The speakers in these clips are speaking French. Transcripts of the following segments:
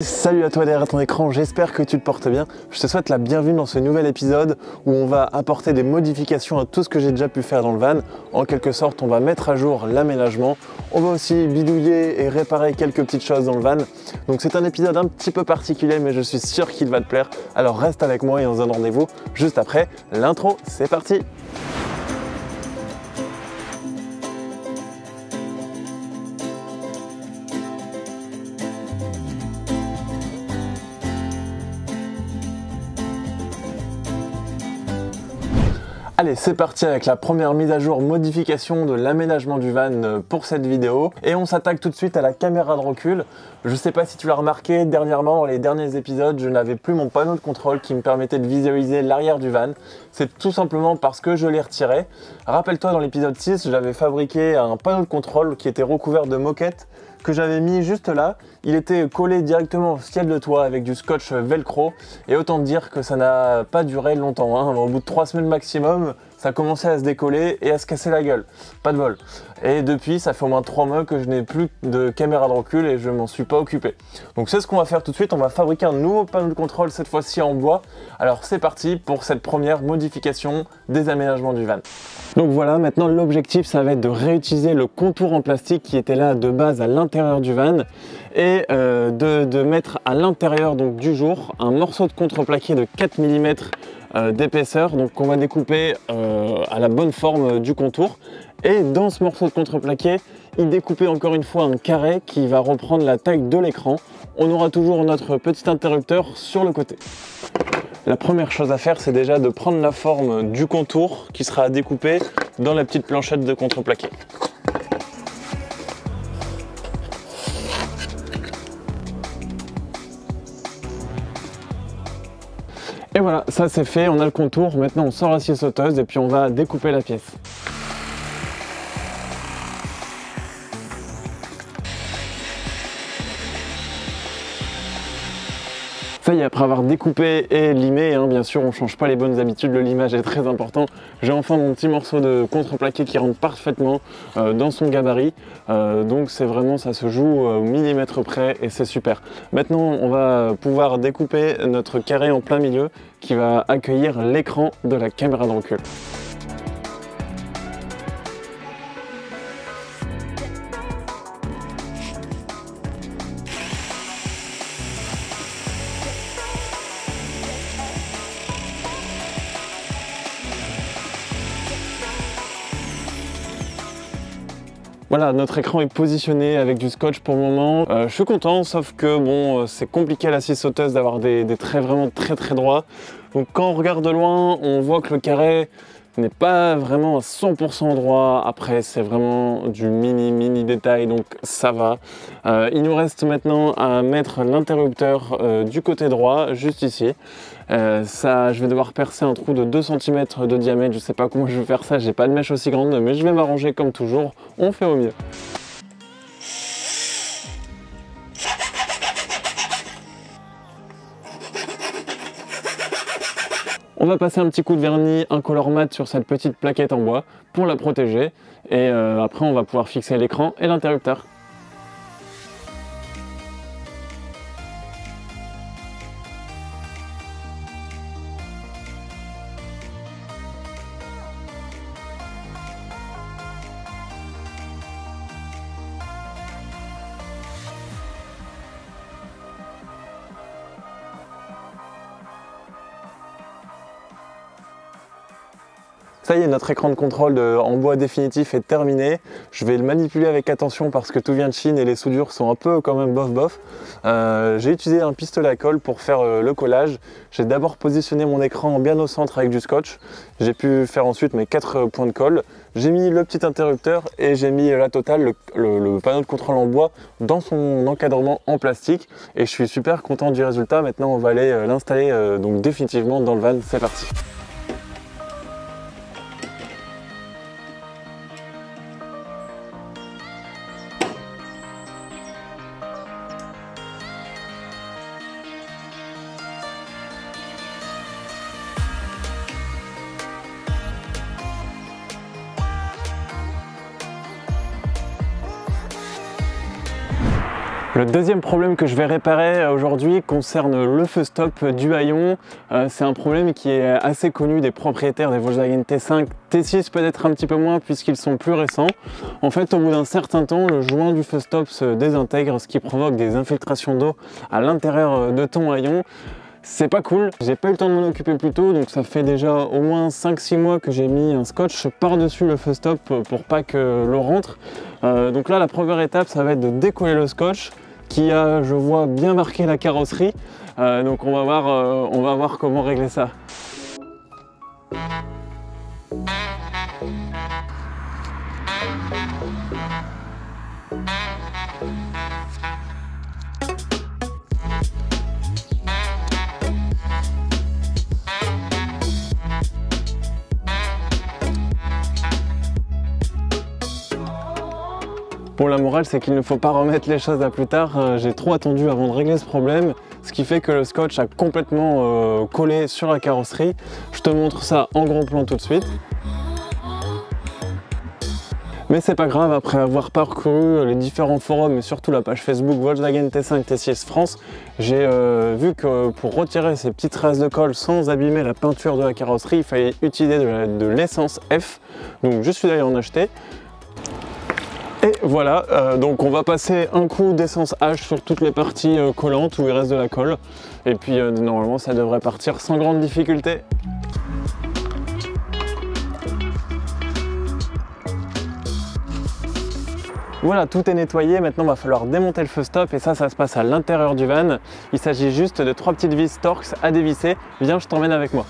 Salut à toi derrière ton écran, j'espère que tu te portes bien. Je te souhaite la bienvenue dans ce nouvel épisode où on va apporter des modifications à tout ce que j'ai déjà pu faire dans le van. En quelque sorte, on va mettre à jour l'aménagement. On va aussi bidouiller et réparer quelques petites choses dans le van. Donc c'est un épisode un petit peu particulier, mais je suis sûr qu'il va te plaire. Alors reste avec moi et on se donne rendez-vous juste après l'intro. C'est parti! Allez, c'est parti avec la première mise à jour modification de l'aménagement du van pour cette vidéo. Et on s'attaque tout de suite à la caméra de recul. Je sais pas si tu l'as remarqué, dernièrement dans les derniers épisodes, je n'avais plus mon panneau de contrôle qui me permettait de visualiser l'arrière du van. C'est tout simplement parce que je l'ai retiré. Rappelle-toi, dans l'épisode 6, j'avais fabriqué un panneau de contrôle qui était recouvert de moquette que j'avais mis juste là. Il était collé directement au ciel de toit avec du scotch velcro et autant te dire que ça n'a pas duré longtemps, hein. Au bout de 3 semaines maximum, ça commençait à se décoller et à se casser la gueule. Pas de bol. Et depuis, ça fait au moins 3 mois que je n'ai plus de caméra de recul et je m'en suis pas occupé. Donc c'est ce qu'on va faire tout de suite, on va fabriquer un nouveau panneau de contrôle, cette fois-ci en bois. Alors c'est parti pour cette première modification des aménagements du van. Donc voilà, maintenant l'objectif ça va être de réutiliser le contour en plastique qui était là de base à l'intérieur du van et de mettre à l'intérieur donc du jour un morceau de contreplaqué de 4 mm d'épaisseur, donc qu'on va découper à la bonne forme du contour. Et dans ce morceau de contreplaqué, il découpait encore une fois un carré qui va reprendre la taille de l'écran. On aura toujours notre petit interrupteur sur le côté. La première chose à faire, c'est déjà de prendre la forme du contour qui sera à découper dans la petite planchette de contreplaqué. Et voilà, ça c'est fait, on a le contour. Maintenant on sort la scie sauteuse et puis on va découper la pièce. Ça y est, après avoir découpé et limé, hein, bien sûr on change pas les bonnes habitudes, le limage est très important. J'ai enfin mon petit morceau de contreplaqué qui rentre parfaitement dans son gabarit. Donc c'est vraiment, ça se joue au millimètre près et c'est super. Maintenant on va pouvoir découper notre carré en plein milieu qui va accueillir l'écran de la caméra de recul. Voilà, notre écran est positionné avec du scotch pour le moment. Je suis content, sauf que bon, c'est compliqué à la scie sauteuse d'avoir des traits vraiment très droits. Donc quand on regarde de loin, on voit que le carré n'est pas vraiment à 100% droit. Après, c'est vraiment du mini détail, donc ça va. Il nous reste maintenant à mettre l'interrupteur du côté droit, juste ici. Ça, je vais devoir percer un trou de 2 cm de diamètre. Je sais pas comment je vais faire ça, j'ai pas de mèche aussi grande, mais je vais m'arranger comme toujours. On fait au mieux. On va passer un petit coup de vernis incolore mat sur cette petite plaquette en bois pour la protéger et après on va pouvoir fixer l'écran et l'interrupteur. Ça y est, notre écran de contrôle en bois définitif est terminé. Je vais le manipuler avec attention parce que tout vient de Chine et les soudures sont un peu quand même bof. J'ai utilisé un pistolet à colle pour faire le collage. J'ai d'abord positionné mon écran bien au centre avec du scotch. J'ai pu faire ensuite mes 4 points de colle. J'ai mis le petit interrupteur et j'ai mis la totale, le panneau de contrôle en bois dans son encadrement en plastique. Et je suis super content du résultat. Maintenant, on va aller l'installer donc définitivement dans le van. C'est parti. Le deuxième problème que je vais réparer aujourd'hui concerne le feu stop du haillon. C'est un problème qui est assez connu des propriétaires des Volkswagen T5, T6 peut-être un petit peu moins puisqu'ils sont plus récents. En fait, au bout d'un certain temps, le joint du feu stop se désintègre, ce qui provoque des infiltrations d'eau à l'intérieur de ton haillon. C'est pas cool, j'ai pas eu le temps de m'en occuper plus tôt, donc ça fait déjà au moins 5-6 mois que j'ai mis un scotch par-dessus le feu stop pour pas que l'eau rentre. Donc là, la première étape, ça va être de décoller le scotch qui a, je vois, bien marqué la carrosserie. Donc on va voir comment régler ça. Bon, la morale, c'est qu'il ne faut pas remettre les choses à plus tard. J'ai trop attendu avant de régler ce problème, ce qui fait que le scotch a complètement collé sur la carrosserie. Je te montre ça en gros plan tout de suite. Mais c'est pas grave, après avoir parcouru les différents forums et surtout la page Facebook Volkswagen T5 T6 France, j'ai vu que pour retirer ces petites traces de colle sans abîmer la peinture de la carrosserie, il fallait utiliser de l'essence F. Donc je suis allé en acheter. Et voilà, donc on va passer un coup d'essence H sur toutes les parties collantes où il reste de la colle. Et puis normalement ça devrait partir sans grande difficulté. Voilà, tout est nettoyé, maintenant il va falloir démonter le feu stop et ça se passe à l'intérieur du van. Il s'agit juste de 3 petites vis Torx à dévisser. Viens, je t'emmène avec moi.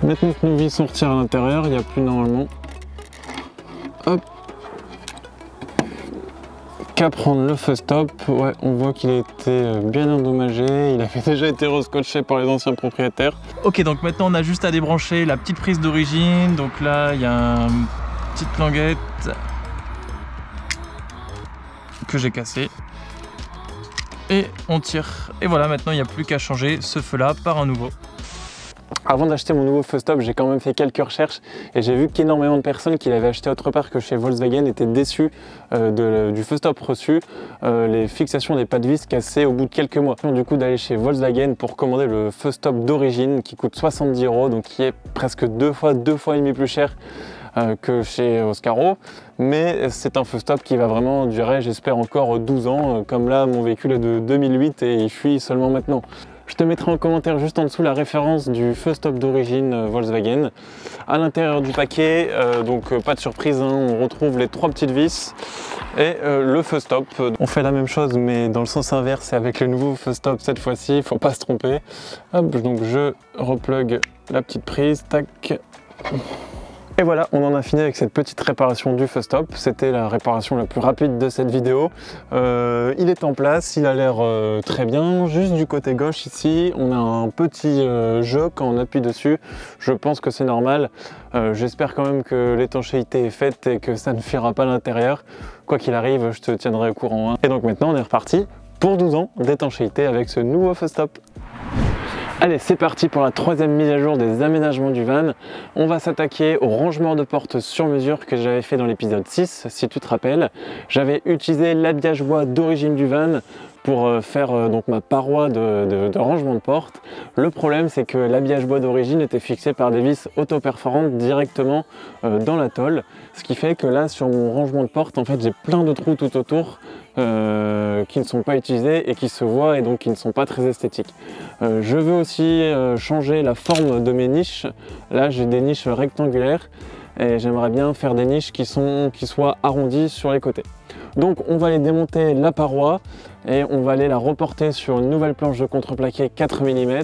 Maintenant que nos vis sont retirées à l'intérieur, il n'y a plus normalement qu'à prendre le feu stop. Ouais, on voit qu'il a été bien endommagé, il avait déjà été rescotché par les anciens propriétaires. Ok, donc maintenant on a juste à débrancher la petite prise d'origine. Donc là il y a une petite languette que j'ai cassée. Et on tire. Et voilà, maintenant il n'y a plus qu'à changer ce feu là par un nouveau. Avant d'acheter mon nouveau feu stop, j'ai quand même fait quelques recherches et j'ai vu qu'énormément de personnes qui l'avaient acheté autre part que chez Volkswagen étaient déçues du feu stop reçu, les fixations des pas de vis cassées au bout de quelques mois. Du coup d'aller chez Volkswagen pour commander le feu stop d'origine qui coûte 70 €, donc qui est presque deux fois et demi plus cher que chez Oscaro, mais c'est un feu stop qui va vraiment durer, j'espère, encore 12 ans, comme là mon véhicule est de 2008 et il fuit seulement maintenant. Je te mettrai en commentaire juste en dessous la référence du feu stop d'origine Volkswagen. À l'intérieur du paquet, donc pas de surprise, hein, on retrouve les 3 petites vis et le feu stop. On fait la même chose mais dans le sens inverse et avec le nouveau feu stop cette fois-ci, il ne faut pas se tromper. Hop, donc je replugue la petite prise, tac. Et voilà, on en a fini avec cette petite réparation du feu stop. C'était la réparation la plus rapide de cette vidéo. Il est en place, il a l'air très bien. Juste du côté gauche ici, on a un petit jeu quand on appuie dessus. Je pense que c'est normal. J'espère quand même que l'étanchéité est faite et que ça ne fuira pas à l'intérieur. Quoi qu'il arrive, je te tiendrai au courant. Et donc maintenant, on est reparti pour 12 ans d'étanchéité avec ce nouveau feu stop. Allez, c'est parti pour la 3e mise à jour des aménagements du van. On va s'attaquer au rangement de porte sur mesure que j'avais fait dans l'épisode 6, si tu te rappelles. J'avais utilisé l'habillage bois d'origine du van pour faire donc ma paroi de rangement de porte. Le problème, c'est que l'habillage bois d'origine était fixé par des vis auto-perforantes directement dans la tôle, ce qui fait que là, sur mon rangement de porte, en fait, j'ai plein de trous tout autour qui ne sont pas utilisés et qui se voient et donc qui ne sont pas très esthétiques. Je veux aussi changer la forme de mes niches. Là, j'ai des niches rectangulaires et j'aimerais bien faire des niches qui soient arrondies sur les côtés. Donc on va aller démonter la paroi et on va aller la reporter sur une nouvelle planche de contreplaqué 4 mm.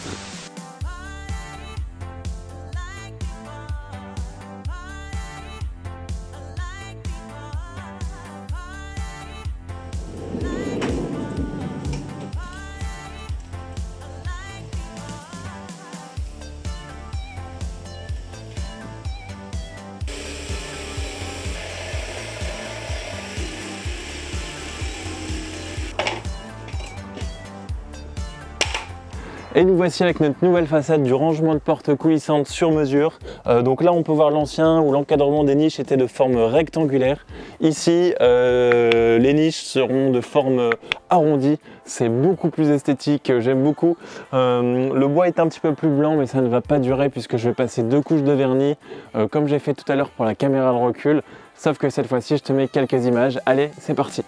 Et nous voici avec notre nouvelle façade du rangement de porte coulissante sur mesure. Donc là on peut voir l'ancien où l'encadrement des niches était de forme rectangulaire. Ici les niches seront de forme arrondie. C'est beaucoup plus esthétique, j'aime beaucoup. Le bois est un petit peu plus blanc mais ça ne va pas durer puisque je vais passer 2 couches de vernis comme j'ai fait tout à l'heure pour la caméra de recul. Sauf que cette fois-ci je te mets quelques images. Allez, c'est parti.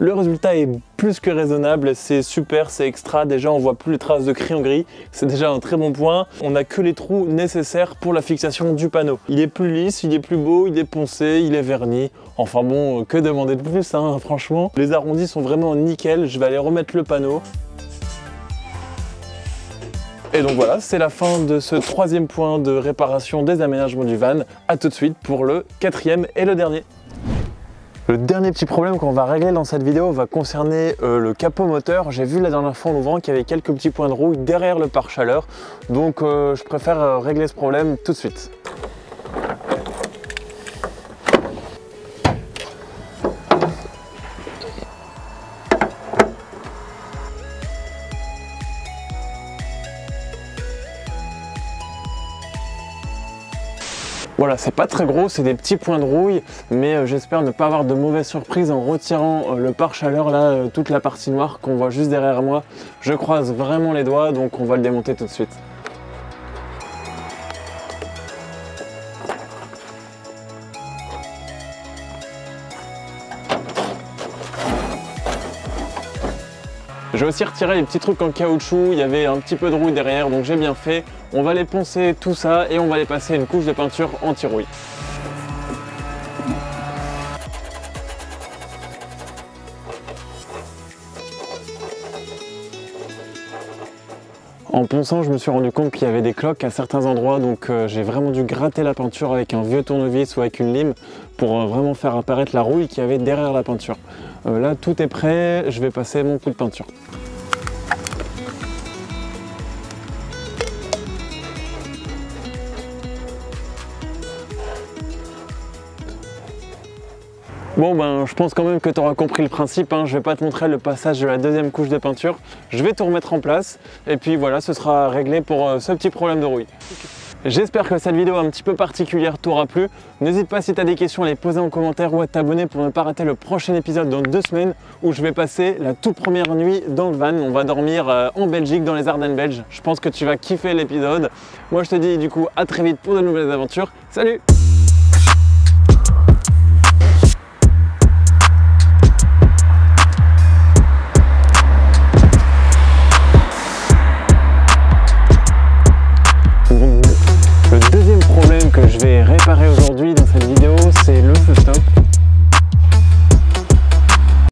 Le résultat est plus que raisonnable, c'est super, c'est extra. Déjà on voit plus les traces de crayon gris, c'est déjà un très bon point. On n'a que les trous nécessaires pour la fixation du panneau. Il est plus lisse, il est plus beau, il est poncé, il est verni. Enfin bon, que demander de plus hein, franchement. Les arrondis sont vraiment nickel, je vais aller remettre le panneau. Et donc voilà, c'est la fin de ce 3e point de réparation des aménagements du van. A tout de suite pour le 4e et le dernier. Le dernier petit problème qu'on va régler dans cette vidéo va concerner le capot moteur. J'ai vu la dernière fois en ouvrant qu'il y avait quelques petits points de rouille derrière le pare-chaleur. Donc je préfère régler ce problème tout de suite. Voilà, c'est pas très gros, c'est des petits points de rouille, mais j'espère ne pas avoir de mauvaises surprises en retirant le pare-chaleur, là, toute la partie noire qu'on voit juste derrière moi. Je croise vraiment les doigts, donc on va le démonter tout de suite. J'ai aussi retiré les petits trucs en caoutchouc, il y avait un petit peu de rouille derrière, donc j'ai bien fait. On va les poncer tout ça et on va les passer une couche de peinture anti-rouille. En ponçant, je me suis rendu compte qu'il y avait des cloques à certains endroits, donc j'ai vraiment dû gratter la peinture avec un vieux tournevis ou avec une lime pour vraiment faire apparaître la rouille qu'il y avait derrière la peinture. Là, tout est prêt, je vais passer mon coup de peinture. Bon ben je pense quand même que tu auras compris le principe, hein. Je vais pas te montrer le passage de la 2e couche de peinture, je vais tout remettre en place et puis voilà, ce sera réglé pour ce petit problème de rouille. J'espère que cette vidéo un petit peu particulière t'aura plu. N'hésite pas si tu as des questions à les poser en commentaire ou à t'abonner pour ne pas rater le prochain épisode dans 2 semaines où je vais passer la toute première nuit dans le van. On va dormir en Belgique, dans les Ardennes belges. Je pense que tu vas kiffer l'épisode. Moi je te dis du coup à très vite pour de nouvelles aventures. Salut! Le deuxième problème que je vais réparer aujourd'hui dans cette vidéo, c'est le feu